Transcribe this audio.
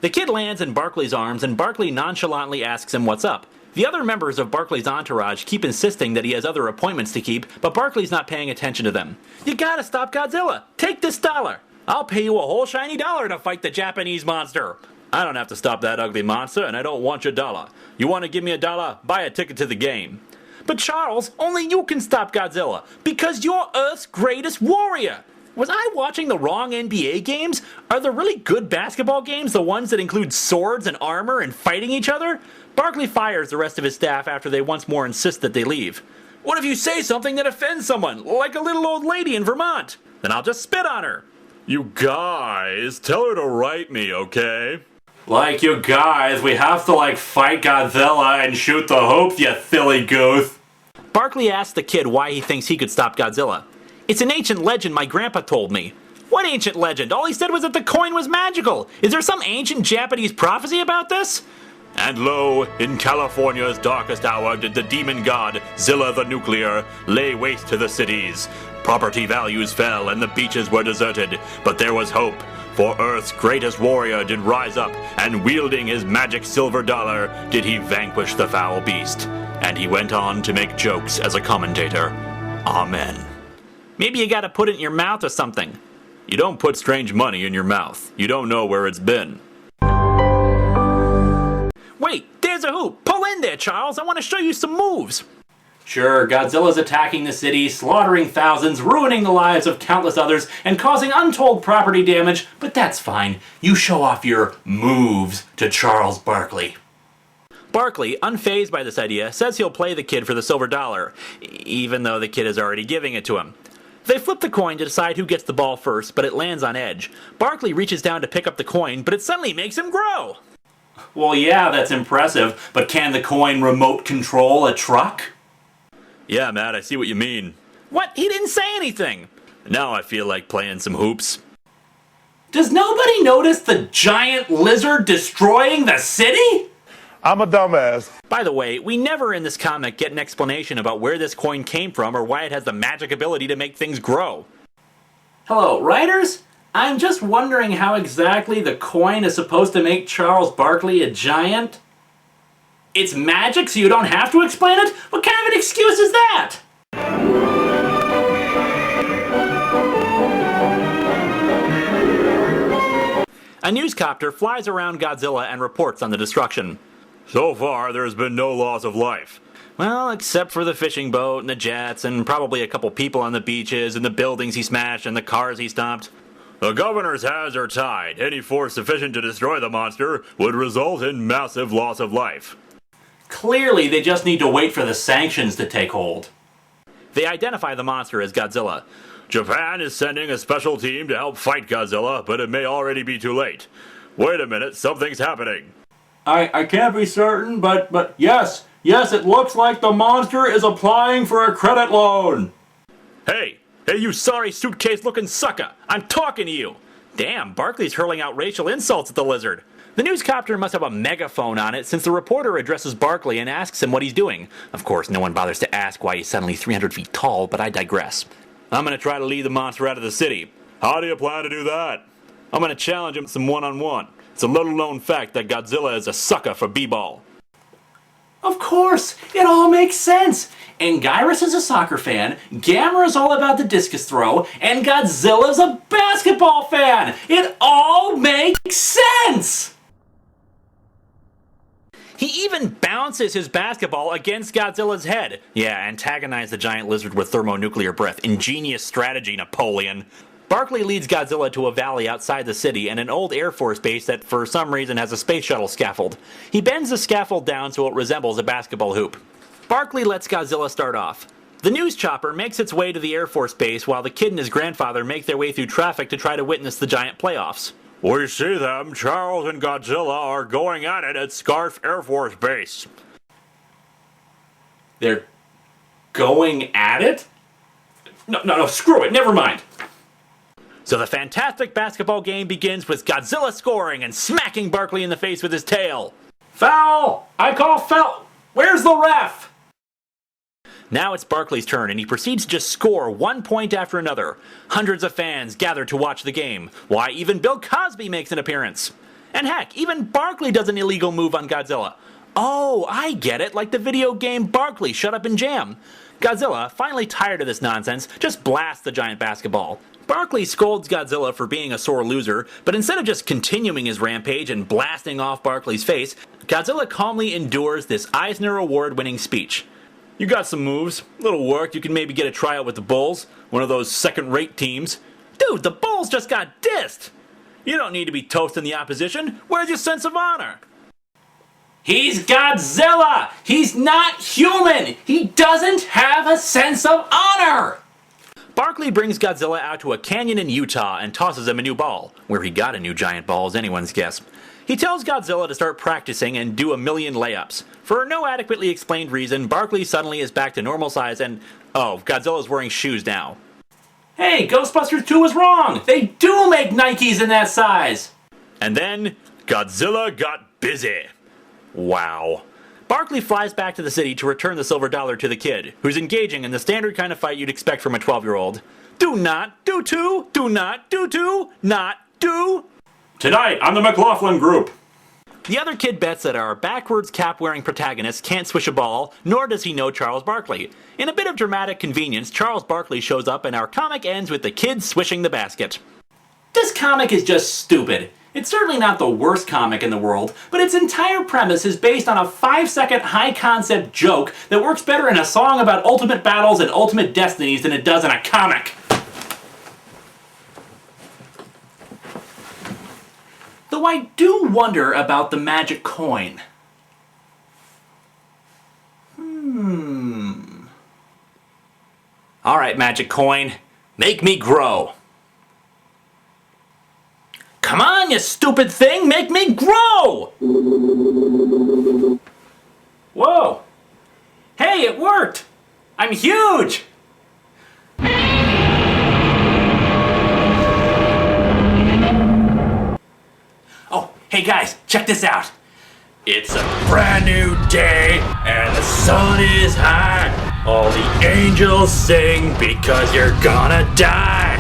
The kid lands in Barkley's arms and Barkley nonchalantly asks him what's up. The other members of Barkley's entourage keep insisting that he has other appointments to keep, but Barkley's not paying attention to them. You gotta stop Godzilla! Take this dollar! I'll pay you a whole shiny dollar to fight the Japanese monster! I don't have to stop that ugly monster, and I don't want your dollar. You want to give me a dollar? Buy a ticket to the game. But Charles, only you can stop Godzilla, because you're Earth's greatest warrior! Was I watching the wrong NBA games? Are the really good basketball games the ones that include swords and armor and fighting each other? Barkley fires the rest of his staff after they once more insist that they leave. What if you say something that offends someone, like a little old lady in Vermont? Then I'll just spit on her. You guys, tell her to write me, okay? Like you guys, we have to fight Godzilla and shoot the hoops, you silly goose. Barkley asks the kid why he thinks he could stop Godzilla. It's an ancient legend my grandpa told me. What ancient legend? All he said was that the coin was magical. Is there some ancient Japanese prophecy about this? And lo, in California's darkest hour did the demon god, Zilla the Nuclear, lay waste to the cities. Property values fell and the beaches were deserted, but there was hope. For Earth's greatest warrior did rise up, and wielding his magic silver dollar, did he vanquish the foul beast. And he went on to make jokes as a commentator. Amen. Maybe you gotta put it in your mouth or something. You don't put strange money in your mouth. You don't know where it's been. Wait, there's a hoop. Pull in there, Charles. I want to show you some moves. Sure, Godzilla's attacking the city, slaughtering thousands, ruining the lives of countless others, and causing untold property damage, but that's fine. You show off your moves to Charles Barkley. Barkley, unfazed by this idea, says he'll play the kid for the silver dollar, even though the kid is already giving it to him. They flip the coin to decide who gets the ball first, but it lands on edge. Barkley reaches down to pick up the coin, but it suddenly makes him grow. Well, yeah, that's impressive, but can the coin remote control a truck? Yeah, Matt, I see what you mean. What? He didn't say anything. Now I feel like playing some hoops. Does nobody notice the giant lizard destroying the city? I'm a dumbass. By the way, we never in this comic get an explanation about where this coin came from or why it has the magic ability to make things grow. Hello, writers? I'm just wondering how exactly the coin is supposed to make Charles Barkley a giant? It's magic, so you don't have to explain it? What kind of an excuse is that? A newscopter flies around Godzilla and reports on the destruction. So far, there's been no loss of life. Well, except for the fishing boat and the jets and probably a couple people on the beaches and the buildings he smashed and the cars he stomped. The governor's hands are tied. Any force sufficient to destroy the monster would result in massive loss of life. Clearly, they just need to wait for the sanctions to take hold. They identify the monster as Godzilla. Japan is sending a special team to help fight Godzilla, but it may already be too late. Wait a minute, something's happening. I can't be certain, but yes, it looks like the monster is applying for a credit loan. Hey, you sorry suitcase-looking sucker! I'm talking to you! Damn, Barkley's hurling out racial insults at the lizard. The newscopter must have a megaphone on it since the reporter addresses Barkley and asks him what he's doing. Of course, no one bothers to ask why he's suddenly 300 feet tall, but I digress. I'm gonna try to lead the monster out of the city. How do you plan to do that? I'm gonna challenge him some one-on-one. It's a little-known fact that Godzilla is a sucker for b-ball. Of course! It all makes sense! Anguirus is a soccer fan, Gamera is all about the discus throw, and Godzilla's a basketball fan! It all makes sense! He even bounces his basketball against Godzilla's head. Yeah, antagonize the giant lizard with thermonuclear breath. Ingenious strategy, Napoleon. Barkley leads Godzilla to a valley outside the city and an old Air Force base that for some reason has a space shuttle scaffold. He bends the scaffold down so it resembles a basketball hoop. Barkley lets Godzilla start off. The news chopper makes its way to the Air Force base while the kid and his grandfather make their way through traffic to try to witness the giant playoffs. We see them. Charles and Godzilla are going at it at Scarf Air Force Base. They're going at it? No, screw it, never mind. So the fantastic basketball game begins with Godzilla scoring and smacking Barkley in the face with his tail. Foul! I call foul! Where's the ref? Now it's Barkley's turn and he proceeds to just score 1 point after another. Hundreds of fans gather to watch the game. Why, even Bill Cosby makes an appearance. And heck, even Barkley does an illegal move on Godzilla. Oh, I get it, like the video game Barkley, Shut Up and Jam. Godzilla, finally tired of this nonsense, just blasts the giant basketball. Barkley scolds Godzilla for being a sore loser, but instead of just continuing his rampage and blasting off Barkley's face, Godzilla calmly endures this Eisner Award-winning speech. You got some moves, little work, you can maybe get a tryout with the Bulls, one of those second-rate teams. Dude, the Bulls just got dissed! You don't need to be toasting the opposition, where's your sense of honor? He's Godzilla! He's not human! He doesn't have a sense of honor! Barkley brings Godzilla out to a canyon in Utah and tosses him a new ball. Where he got a new giant ball is anyone's guess. He tells Godzilla to start practicing and do 1,000,000 layups. For no adequately explained reason, Barkley suddenly is back to normal size and... oh, Godzilla's wearing shoes now. Hey, Ghostbusters 2 was wrong! They do make Nikes in that size! And then, Godzilla got busy. Wow. Barkley flies back to the city to return the silver dollar to the kid, who's engaging in the standard kind of fight you'd expect from a 12-year-old. Do not, do to, do not, do to, not, do. Tonight on the McLaughlin Group. The other kid bets that our backwards cap-wearing protagonist can't swish a ball, nor does he know Charles Barkley. In a bit of dramatic convenience, Charles Barkley shows up and our comic ends with the kid swishing the basket. This comic is just stupid. It's certainly not the worst comic in the world, but its entire premise is based on a 5-second high-concept joke that works better in a song about ultimate battles and ultimate destinies than it does in a comic. Though I do wonder about the magic coin. Alright, magic coin, make me grow. Come on, you stupid thing! Make me grow! Whoa! Hey, it worked! I'm huge! Oh, hey guys, check this out! It's a brand new day, and the sun is high. All the angels sing because you're gonna die.